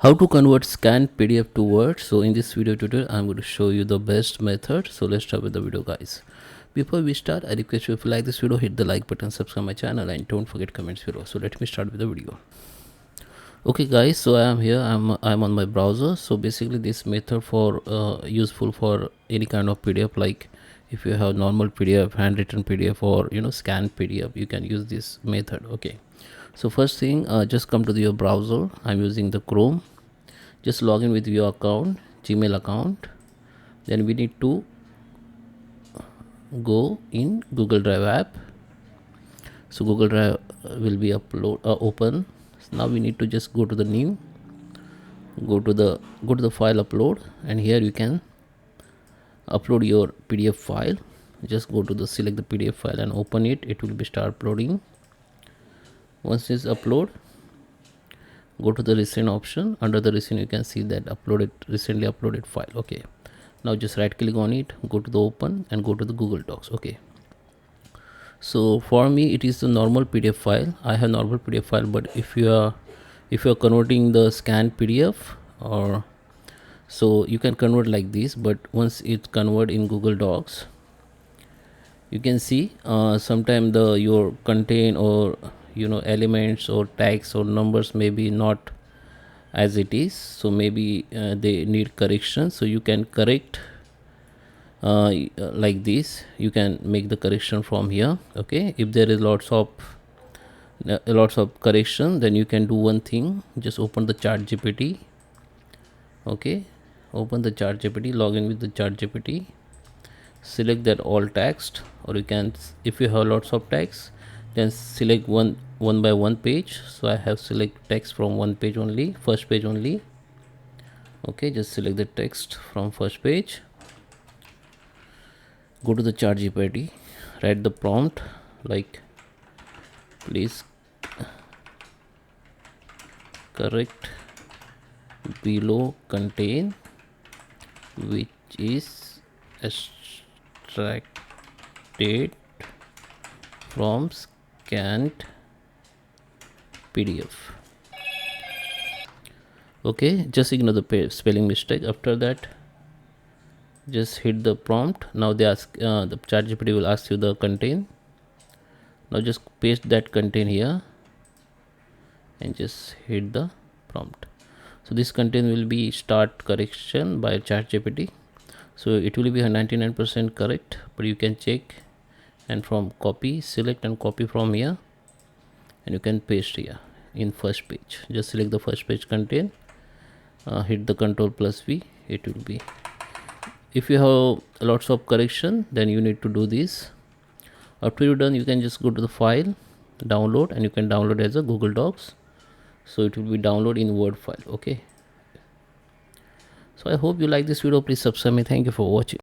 How to convert scanned PDF to Word. So in this video tutorial I'm going to show you the best method. So let's start with the video, guys. Before we start, I request you, if you like this video, hit the like button, subscribe my channel, and don't forget comments below. So let me start with the video. Okay guys, so I am here. I'm on my browser. So basically this method for useful for any kind of PDF, like if you have normal PDF, handwritten PDF, or scanned PDF, you can use this method. Okay, so first thing, just come to your browser. I'm using the Chrome. Just log in with your account, Gmail account. Then we need to go in Google Drive app. So Google Drive will be open. So now we need to just go to the new, go to the file upload, and here you can upload your PDF file. Just go to the select the PDF file and open it. It will be start uploading. Once it's upload, go to the recent option. Under the recent you can see that recently uploaded file. Okay, now just right click on it, go to the open, and go to the Google Docs. Okay, so for me it is the normal PDF file. I have normal PDF file, but if you are converting the scanned PDF, or so you can convert like this. But once it's convert in Google Docs, you can see sometime your content, or elements or tags or numbers may be not as it is. So maybe they need correction. So you can correct like this. You can make the correction from here. Okay, if there is lots of correction, then you can do one thing. Just open the ChatGPT. Okay, open the ChatGPT, log in with the ChatGPT, select that all text, or you can, if you have lots of text, then select one by one page. So I have select text from one page only, first page only. Okay, just select the text from first page, go to the ChatGPT, write the prompt like, please correct below contain which is extracted from scanned PDF. Okay, just ignore the spelling mistake. After that, just hit the prompt. Now they ask, the ChatGPT will ask you the content. Now just paste that content here and just hit the prompt. So this content will be start correction by ChatGPT. So it will be 99% correct, but you can check, and from copy, select and copy from here, and you can paste here in first page. Just select the first page content, hit the Ctrl+V. It will be, if you have lots of correction, then you need to do this. After you're done, you can just go to the file, download, and you can download as a Google Docs. So it will be download in Word file. Okay, so I hope you like this video. Please subscribe me. Thank you for watching.